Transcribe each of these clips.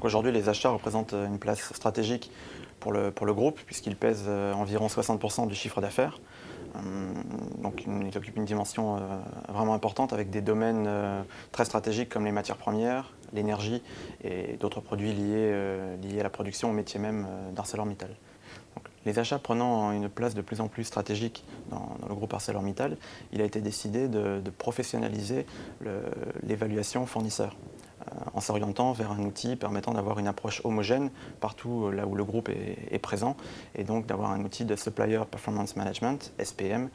Aujourd'hui, les achats représentent une place stratégique pour le groupe, puisqu'ils pèsent environ 60% du chiffre d'affaires. Donc ils occupent une dimension vraiment importante avec des domaines très stratégiques comme les matières premières, l'énergie et d'autres produits liés à la production, au métier même d'ArcelorMittal. Donc, les achats prenant une place de plus en plus stratégique dans le groupe ArcelorMittal, il a été décidé de professionnaliser l'évaluation fournisseur, en s'orientant vers un outil permettant d'avoir une approche homogène partout là où le groupe est présent, et donc d'avoir un outil de Supplier Performance Management, SPM,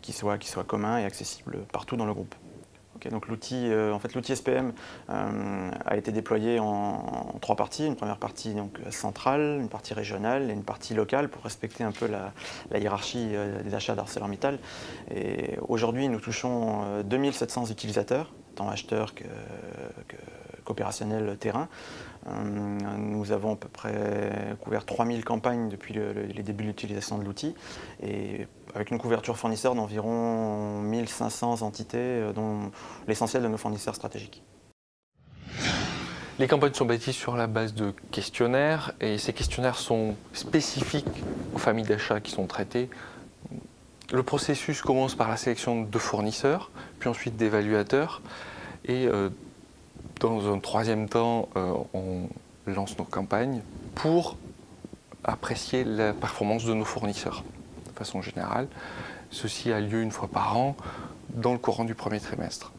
qui soit commun et accessible partout dans le groupe. Okay, donc l'outil SPM a été déployé en trois parties. Une première partie donc, centrale, une partie régionale et une partie locale pour respecter un peu la hiérarchie des achats d'ArcelorMittal. Et aujourd'hui, nous touchons 2700 utilisateurs, tant acheteurs qu'opérationnels terrain. Nous avons à peu près couvert 3000 campagnes depuis les débuts de l'utilisation de l'outil, et avec une couverture fournisseur d'environ 1500 entités, dont l'essentiel de nos fournisseurs stratégiques. Les campagnes sont bâties sur la base de questionnaires, et ces questionnaires sont spécifiques aux familles d'achats qui sont traitées. Le processus commence par la sélection de fournisseurs, puis ensuite d'évaluateurs, et dans un troisième temps, on lance nos campagnes pour apprécier la performance de nos fournisseurs. De façon générale, ceci a lieu une fois par an dans le courant du premier trimestre.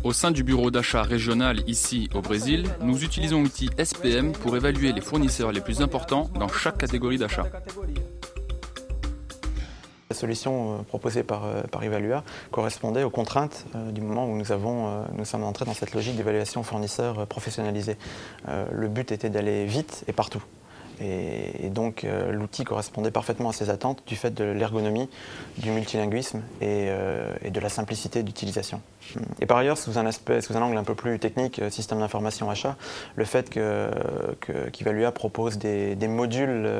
Au sein du bureau d'achat régional ici au Brésil, nous utilisons l'outil SPM pour évaluer les fournisseurs les plus importants dans chaque catégorie d'achat. La solution proposée par Evalua correspondait aux contraintes du moment où nous sommes entrés dans cette logique d'évaluation fournisseur professionnalisée. Le but était d'aller vite et partout. Et donc l'outil correspondait parfaitement à ces attentes du fait de l'ergonomie, du multilinguisme et de la simplicité d'utilisation. Et par ailleurs, sous un angle un peu plus technique, système d'information achat, le fait qu'Evalua propose des modules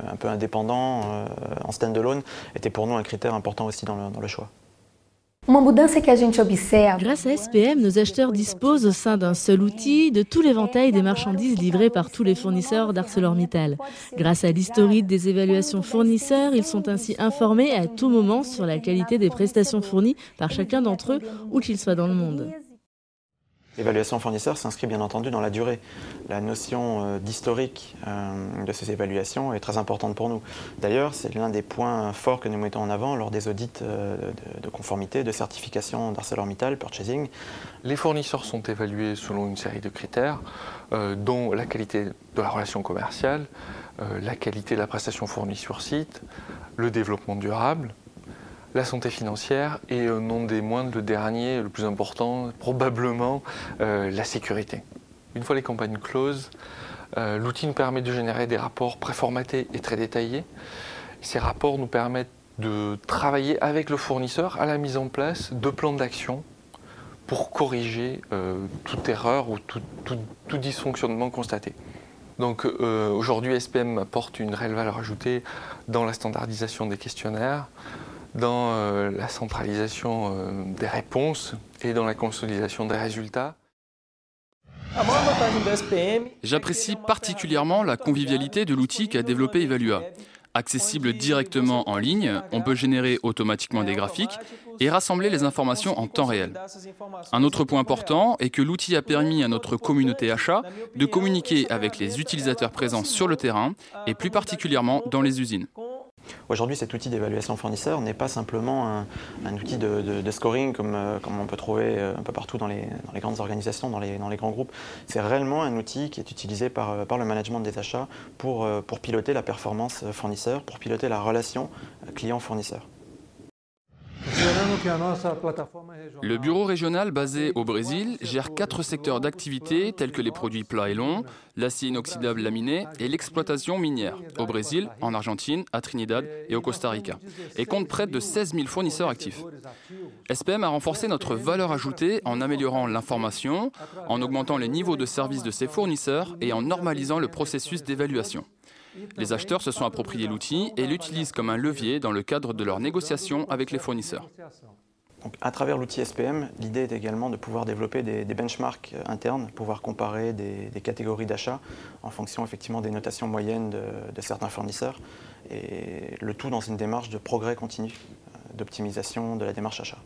un peu indépendants en stand-alone était pour nous un critère important aussi dans le choix. Grâce à SPM, nos acheteurs disposent au sein d'un seul outil de tout l'éventail des marchandises livrées par tous les fournisseurs d'ArcelorMittal. Grâce à l'historique des évaluations fournisseurs, ils sont ainsi informés à tout moment sur la qualité des prestations fournies par chacun d'entre eux, où qu'ils soient dans le monde. L'évaluation fournisseur s'inscrit bien entendu dans la durée. La notion d'historique de ces évaluations est très importante pour nous. D'ailleurs, c'est l'un des points forts que nous mettons en avant lors des audits de conformité, de certification d'ArcelorMittal, purchasing. Les fournisseurs sont évalués selon une série de critères, dont la qualité de la relation commerciale, la qualité de la prestation fournie sur site, le développement durable, la santé financière et non des moindres, le dernier, le plus important, probablement la sécurité. Une fois les campagnes closes, l'outil nous permet de générer des rapports préformatés et très détaillés. Ces rapports nous permettent de travailler avec le fournisseur à la mise en place de plans d'action pour corriger toute erreur ou tout dysfonctionnement constaté. Donc aujourd'hui, SPM apporte une réelle valeur ajoutée dans la standardisation des questionnaires, dans la centralisation des réponses et dans la consolidation des résultats. J'apprécie particulièrement la convivialité de l'outil qu'a développé Evalua. Accessible directement en ligne, on peut générer automatiquement des graphiques et rassembler les informations en temps réel. Un autre point important est que l'outil a permis à notre communauté achat de communiquer avec les utilisateurs présents sur le terrain et plus particulièrement dans les usines. Aujourd'hui, cet outil d'évaluation fournisseur n'est pas simplement un outil de scoring comme on peut trouver un peu partout dans les grandes organisations, dans les grands groupes. C'est réellement un outil qui est utilisé par le management des achats pour piloter la performance fournisseur, pour piloter la relation client-fournisseur. Le bureau régional basé au Brésil gère 4 secteurs d'activité tels que les produits plats et longs, l'acier inoxydable laminé et l'exploitation minière, au Brésil, en Argentine, à Trinidad et au Costa Rica, et compte près de 16 000 fournisseurs actifs. SPM a renforcé notre valeur ajoutée en améliorant l'information, en augmentant les niveaux de service de ses fournisseurs et en normalisant le processus d'évaluation. Les acheteurs se sont appropriés l'outil et l'utilisent comme un levier dans le cadre de leurs négociations avec les fournisseurs. Donc, à travers l'outil SPM, l'idée est également de pouvoir développer des benchmarks internes, pouvoir comparer des catégories d'achat en fonction effectivement des notations moyennes de certains fournisseurs, et le tout dans une démarche de progrès continu, d'optimisation de la démarche achat.